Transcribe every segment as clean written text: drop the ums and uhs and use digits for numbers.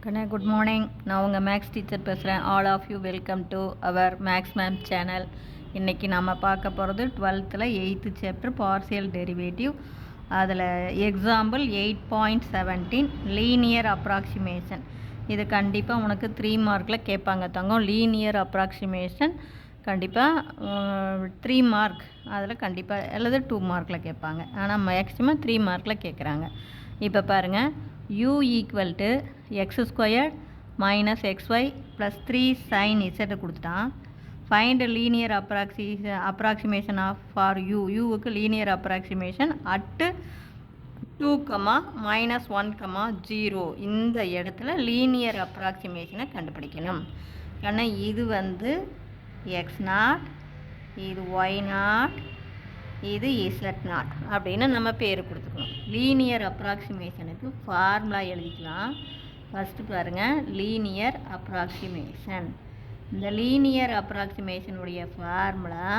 கண்ணே good morning. நான் உங்கள் மேக்ஸ் டீச்சர் பேசுகிறேன். All of you welcome to our maths ma'am channel. இன்றைக்கி நம்ம பார்க்க போகிறது 12th 8th chapter partial derivative. அதில் எக்ஸாம்பிள் 8.17 லீனியர் அப்ராக்சிமேஷன். இது கண்டிப்பாக உனக்கு 3 மார்க்கில் கேட்பாங்க தங்கம். லீனியர் அப்ராக்சிமேஷன் கண்டிப்பாக 3 மார்க், அதில் கண்டிப்பாக அல்லது 2 மார்க்கில் கேட்பாங்க. ஆனால் மேக்ஸிமம் 3 மார்க்கில் கேட்குறாங்க. இப்போ பாருங்கள், u equal to X square minus xy plus 3 sin z கொடுத்துட்டான். Find linear approximation of for யூவுக்கு லீனியர் அப்ராக்சிமேஷன் அட் 2, -1, 0 இந்த இடத்துல லீனியர் அப்ராக்சிமேஷனை கண்டுபிடிக்கணும். ஏன்னா இது வந்து x0, இது y0, இது z0 அப்படின்னு நம்ம பேர் கொடுத்துக்கணும். லீனியர் அப்ராக்சிமேஷனுக்கு ஃபார்முலா எழுதிக்கலாம். ஃபஸ்ட்டு பாருங்கள், லீனியர் அப்ராக்சிமேஷன். இந்த லீனியர் அப்ராக்சிமேஷனுடைய ஃபார்முலா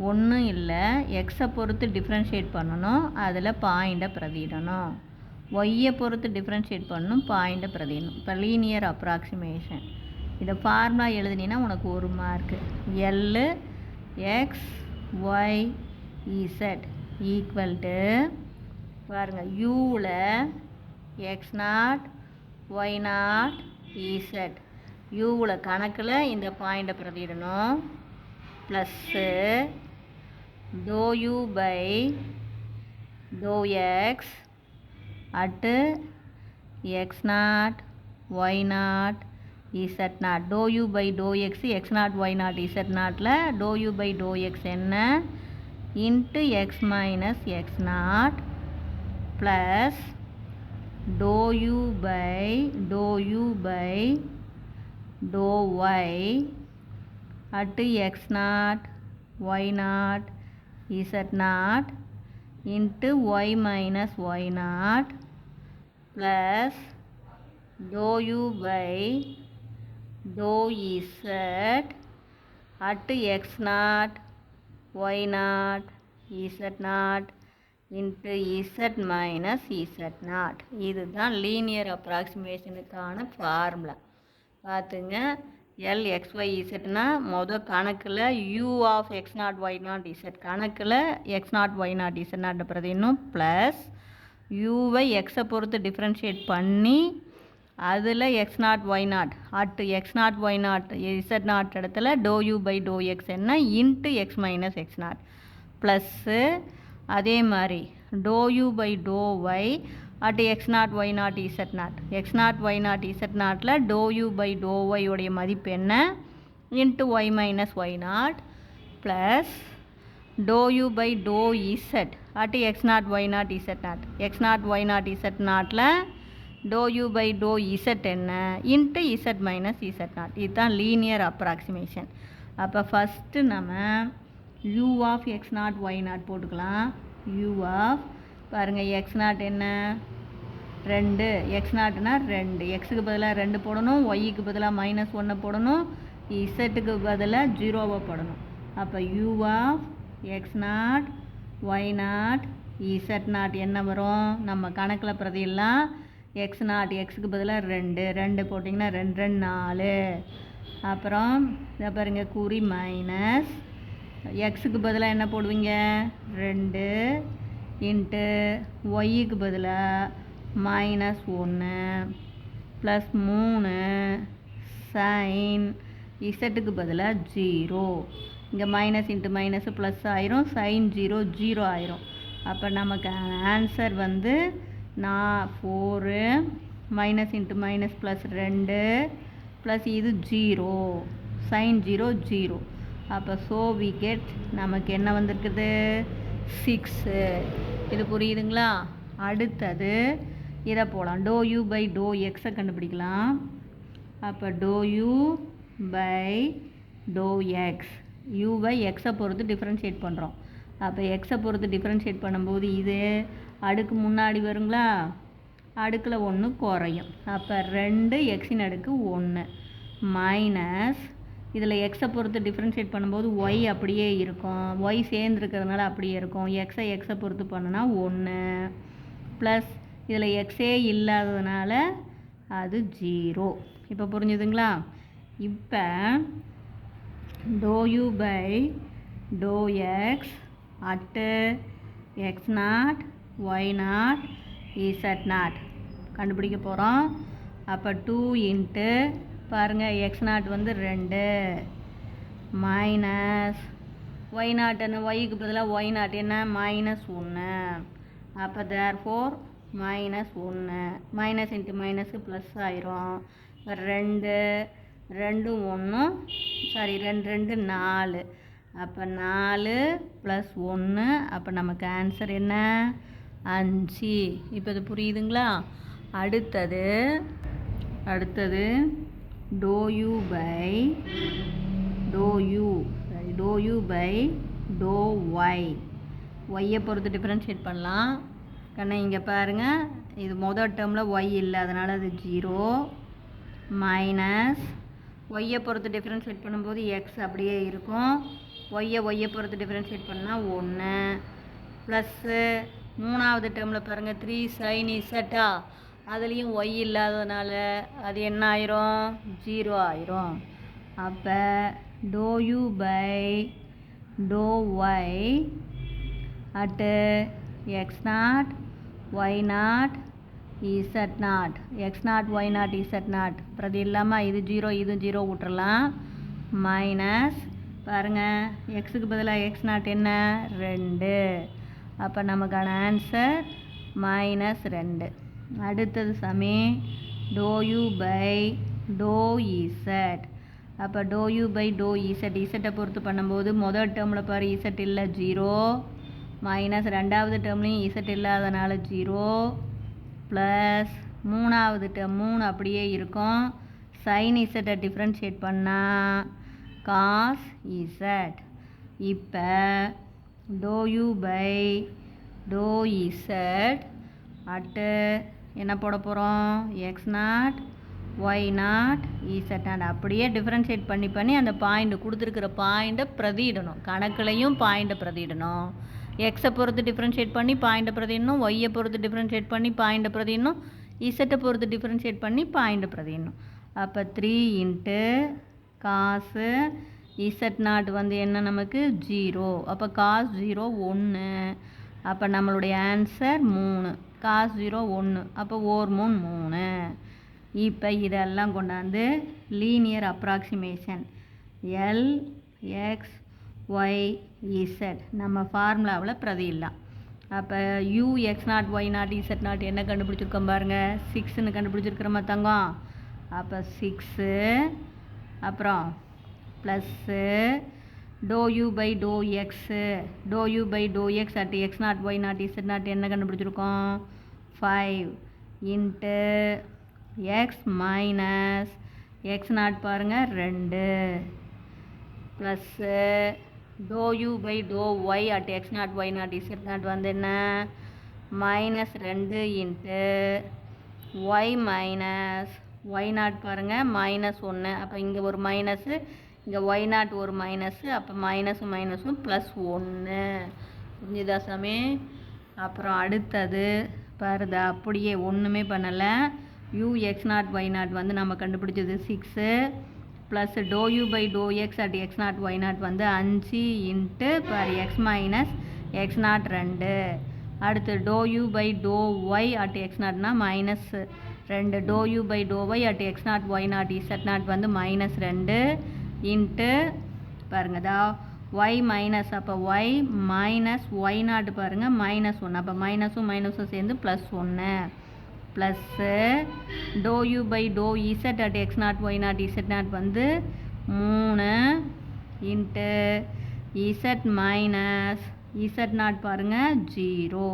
ஒன்றும் இல்லை, எக்ஸை பொறுத்து டிஃப்ரென்ஷியேட் பண்ணணும், அதில் பாயிண்ட்டை பிரதிடணும். ஒய்யை பொறுத்து டிஃப்ரென்ஷியேட் பண்ணணும், பாயிண்ட்டை பிரதிடணும். இப்போ லீனியர் அப்ராக்சிமேஷன் இதை ஃபார்முலா எழுதினீங்கன்னா உனக்கு 1 mark. L X Y Z equal to பாருங்கள், யூவில் x0 y0 z, யூவில் கணக்கில் இந்த பாயிண்ட்டை பிரதிடணும், plus do you by do X at x0 y0 z0. Do you by do X x0 y0 z0ல் do you by do X என்ன into X minus x0 plus to you by do Y at x0 y0 z0 into Y minus y0 plus to you by to Z at x0 y0 z0 into z minus z0. இதுதான் linear அப்ராக்சிமேஷனுக்கான formula. பார்த்துங்க, L XY இசட்னா மொதல் கணக்கில் you off x0 y0 z கணக்கில் x0 y0 z0 பிரதினும் plus யூவை எக்ஸை பொறுத்து differentiate பண்ணி அதில் x0 y0 at x0 y0 z0 இடத்துல do you by do X என்ன into X minus x0 plus அதே மாதிரி do you by do Y at x0 y0 z0 x0 y0 z0ல் do you by do Y உடைய மதிப்பு என்ன into Y minus y0 plus to you by to Z at x0 y0 z0 x0 y0 z0ல் do you by to Z என்ன into Z minus z0. இதுதான் linear approximation. அப்போ first நம்ம you off x0 y0 போட்டுக்கலாம். You off பாருங்கள், x0 என்ன 2, x0னா 2, எக்ஸுக்கு பதிலாக 2 போடணும், ஒய்க்கு பதிலாக -1 போடணும், இசட்டுக்கு பதிலாக 0 போடணும். அப்போ you off x0 y0 z0 என்ன வரும், நம்ம கணக்கில் பிரதியெல்லாம் x0 எக்ஸுக்கு பதிலாக 2 போட்டிங்கன்னா 2 2 4. அப்புறம் இதை பாருங்கள், குறி மைனஸ் எக்ஸுக்கு பதிலாக என்ன போடுவீங்க 2 இன்ட்டு ஒய்க்கு பதிலாக -1 ப்ளஸ் 3 சைன் இசட்டுக்கு பதிலாக 0. இங்கே மைனஸ் இன்ட்டு மைனஸ் ப்ளஸ் ஆயிரும், சைன் 0 0 ஆயிரும். அப்போ நமக்கு ஆன்சர் வந்து 4 minus into minus plus 2 plus இது 0 சைன் 0 0. அப்போ ஸோ வி கெட் நமக்கு என்ன வந்திருக்குது 6. இது புரியுதுங்களா? அடுத்தது இதை போகலாம், டோ யூ பை டோ எக்ஸை கண்டுபிடிக்கலாம். அப்போ do you by do X, யூவை எக்ஸை பொறுத்து டிஃப்ரென்ஷியேட் பண்ணுறோம். அப்போ எக்ஸை பொறுத்து டிஃப்ரென்ஷியேட் பண்ணும்போது இது அடுக்கு முன்னாடி வருங்களா, அடுக்கில் 1 குறையும். அப்போ 2 எக்ஸின் அடுக்கு 1 மைனஸ் இதில் எக்ஸை பொறுத்து டிஃப்ரென்ஷியேட் பண்ணும்போது ஒய் அப்படியே இருக்கும், ஒய் சேர்ந்துருக்கிறதுனால அப்படியே இருக்கும். எக்ஸை பொறுத்து பண்ணுனா 1 ப்ளஸ் இதில் எக்ஸே இல்லாததுனால அது 0. இப்போ புரிஞ்சுதுங்களா? இப்போ dou u by dou x at x0 y0 z0 கண்டுபிடிக்க போகிறோம். அப்போ 2 இன்ட்டு பாருங்கள் x0 வந்து 2 மைனஸ் y0 என்ன, yக்கு பதிலாக y0 என்ன -1. அப்போ therefore -1 minus into minus plus ஆயிரும். 2 2 1 சாரி 2 2 4. அப்போ 4 + 1. அப்போ நமக்கு ஆன்சர் என்ன 5. இப்போ இது புரியுதுங்களா? அடுத்தது dou u by dou y. yயை பொறுத்து டிஃப்ரென்ஷியேட் பண்ணலாம். கண்ணா இங்கே பாருங்கள், இது முதல் டேர்மில் y இல்லை, அதனால் அது 0. மைனஸ் ஒய்யை பொறுத்து டிஃப்ரென்ஷியேட் பண்ணும்போது எக்ஸ் அப்படியே இருக்கும். ஒய்யை பொறுத்து டிஃப்ரென்ஷியேட் பண்ணால் 1. ப்ளஸ்ஸு மூணாவது டேர்மில் பாருங்கள் 3 sin z. அதுலேயும் ஒய் இல்லாததுனால அது என்ன ஆயிரும் 0 ஆயிரும். அப்போ dou u by dou y at x0 y0 z0 x0 y0 z0 பிரதி இல்லாமல் இது 0 இது 0 விட்டுறலாம். மைனஸ் பாருங்கள் எக்ஸுக்கு பதிலாக x0 என்ன 2. அப்போ நமக்கான ஆன்சர் -2. அடுத்தது சமே dou u by dou z. அப்போ dou u by dou z இசட்டை பொறுத்து பண்ணும்போது முதல் டேர்மில் பாரு இசட் இல்லை 0. மைனஸ் ரெண்டாவது டேர்ம்லேயும் இசட் இல்லாதனால 0. ப்ளஸ் மூணாவது டேர்ம் 3 அப்படியே இருக்கும். சைன் இசட்டை டிஃப்ரென்ஷியேட் பண்ணால் காஸ் இசட். இப்போ dou u by dou z at என்ன போட போகிறோம் x0 y0 z0 அப்படியே டிஃப்ரென்ஷியேட் பண்ணி அந்த பாயிண்ட் கொடுத்துருக்கிற பாயிண்ட்டை பிரதியிடணும். கணக்குலையும் பாயிண்ட்டை பிரதியிடணும். எக்ஸை பொறுத்து டிஃப்ரென்ஷியேட் பண்ணி பாயிண்ட்டை பிரதிடணும். ஒய்யை பொறுத்து டிஃப்ரென்ஷியேட் பண்ணி பாயிண்ட்டை பிரதிடணும். இசட்டை பொறுத்து டிஃப்ரென்ஷியேட் பண்ணி பாயிண்ட்டை பிரதிடணும். அப்போ 3 இன்ட்டு காசு z0 வந்து என்ன நமக்கு 0. அப்போ காஸ் 0 1. அப்போ நம்மளுடைய ஆன்சர் 3. காஸ் 0 1. அப்போ 1 3 3. இப்போ இதெல்லாம் கொண்டாந்து linear approximation L X Y Z நம்ம ஃபார்முலாவில் பிரதியிடலாம். அப்போ u x0 y0 z0 என்ன கண்டுபிடிச்சிருக்கோம் பாருங்கள் 6ன்னு கண்டுபிடிச்சிருக்கிறோமா தங்கம். அப்போ 6 அப்புறம் plus dou u by dou x at x0 y0 z0 என்ன கண்டுபிடிச்சிருக்கோம் 5 இன்ட்டு எக்ஸ் மைனஸ் x0 பாருங்கள் 2 plus dou u by dou y at x0 y0 z0 வந்து என்ன -2 இன்ட்டு y மைனஸ் y0 பாருங்கள் -1. அப்போ இங்கே ஒரு மைனஸு, இங்கே y0 ஒரு மைனஸு. அப்போ மைனஸும் +1. புரிஞ்சுதா சாமி? அப்புறம் அடுத்தது பாருதா அப்படியே ஒன்றுமே பண்ணலை. u x0 y0 வந்து நம்ம கண்டுபிடிச்சது 6 plus dou u by dou x at x0 y0 வந்து 5 இன்ட்டு பாரு x மைனஸ் x0 2. அடுத்து dou u by dou y at x0னா -2. dou u by dou y at x0 y0 z0 வந்து -2 into பாருங்கதா y minus. அப்போ y minus y0 பாருங்கள் -1. அப்போ மைனஸும் சேர்ந்து +1 plus dou u by dou z at x0 y0 z0 வந்து 3 into z minus z0 பாருங்கள் 0.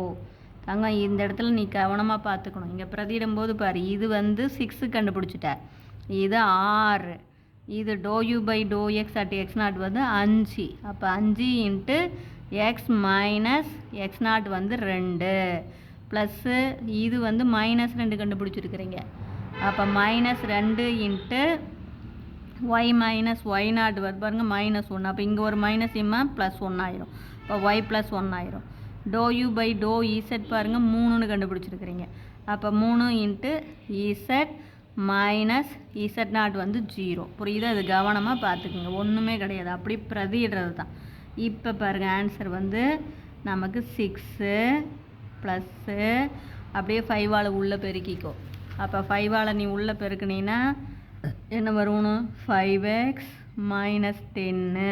தங்க இந்த இடத்துல நீ கவனமாக பார்த்துக்கணும். இங்கே பிரதியிடும்போது பாரு இது வந்து 6 கண்டுபிடிச்சிட்ட, இது 6. இது dou u by dou x at x0 வந்து 5. அப்போ 5 இன்ட்டு எக்ஸ் மைனஸ் x0 வந்து 2 ப்ளஸ்ஸு இது வந்து -2 கண்டுபிடிச்சிருக்கிறீங்க. அப்போ -2 இன்ட்டு ஒய் மைனஸ் y0 வந்து பாருங்கள் -1. அப்போ இங்கே ஒரு மைனஸ் +1 ஆயிரும். இப்போ y +1 ஆயிரும். dou u by dou z பாருங்கள் 3ன்னு கண்டுபிடிச்சிருக்கிறீங்க. அப்போ 3 into z minus Z not வந்து 0. புரியுது? அது கவனமாக பார்த்துக்குங்க, ஒன்றுமே கிடையாது, அப்படி பிரதியிடுறது தான். இப்போ பாருங்கள், ஆன்சர் வந்து நமக்கு 6 ப்ளஸ்ஸு அப்படியே 5ஆல் உள்ளே பெருக்கிக்கோ. அப்போ 5ஆல் நீ உள்ளே பெருக்கினீன்னா என்ன வரும்னு 5x மைனஸ் 10.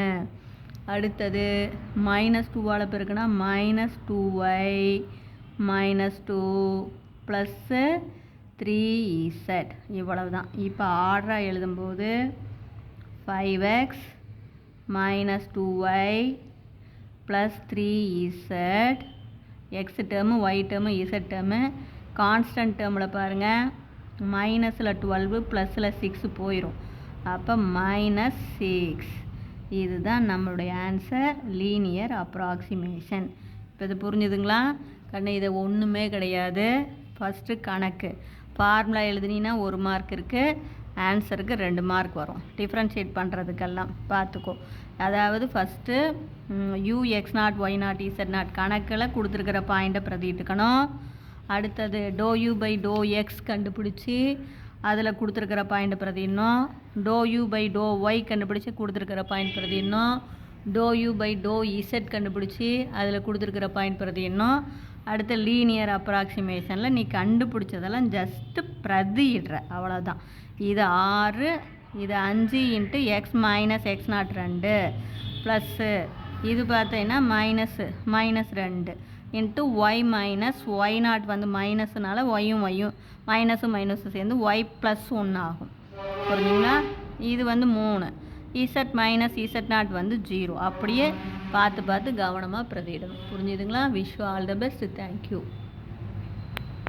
அடுத்தது -2ஆல் பெருக்குனா -2y மைனஸ் 2 ப்ளஸ்ஸு 3z. இவ்வளவு தான். இப்போ ஆர்டராக எழுதும்போது 5x minus 2y plus 3z, X term Y term Z term. Constant டேர்மில் பாருங்கள், மைனஸில் 12 ப்ளஸில் 6 போயிடும். அப்போ -6. இதுதான் நம்மளுடைய ஆன்சர், லீனியர் அப்ராக்சிமேஷன். இப்போ இது புரிஞ்சுதுங்களா கண்ணு? இதை ஒன்றுமே கிடையாது. ஃபஸ்ட்டு கணக்கு ஃபார்முலா எழுதுனீங்கன்னா 1 மார்க் இருக்குது, ஆன்சருக்கு 2 மார்க் வரும். டிஃப்ரென்ஷியேட் பண்ணுறதுக்கெல்லாம் பார்த்துக்கோ. அதாவது ஃபஸ்ட்டு UX0 Y0 Z0 கணக்கில் கொடுத்துருக்கிற பாயிண்ட்டை பிரதிட்டுக்கணும். அடுத்தது ∂u/∂x கண்டுபிடிச்சி அதில் கொடுத்துருக்கிற பாயிண்ட் பிரதிடணும். ∂u/∂y கண்டுபிடிச்சி கொடுத்துருக்கிற பாயிண்ட் பிரதிடணும். ∂u/∂z கண்டுபிடிச்சி அதில் கொடுத்துருக்கிற பாயிண்ட் பிரதிடணும். அடுத்த லீனியர் அப்ராக்சிமேஷனில் நீ கண்டுபிடிச்சதெல்லாம் ஜஸ்ட்டு பிரதியிடுற, அவ்வளோதான். இது 6, இது 5 × x மைனஸ் x0 2 ப்ளஸ்ஸு இது பார்த்தீங்கன்னா -2 இன்ட்டு ஒய் மைனஸ் y0 வந்து மைனஸ்னால ஒய்யும் மைனஸும் சேர்ந்து y ப்ளஸ் 1 ஆகும். புரிஞ்சுங்களா? இது வந்து 3, z மைனஸ் z0 வந்து 0. அப்படியே பார்த்து கவனமாக பிரதியிடணும். புரிஞ்சுதுங்களா? Wish you all the best. Thank you.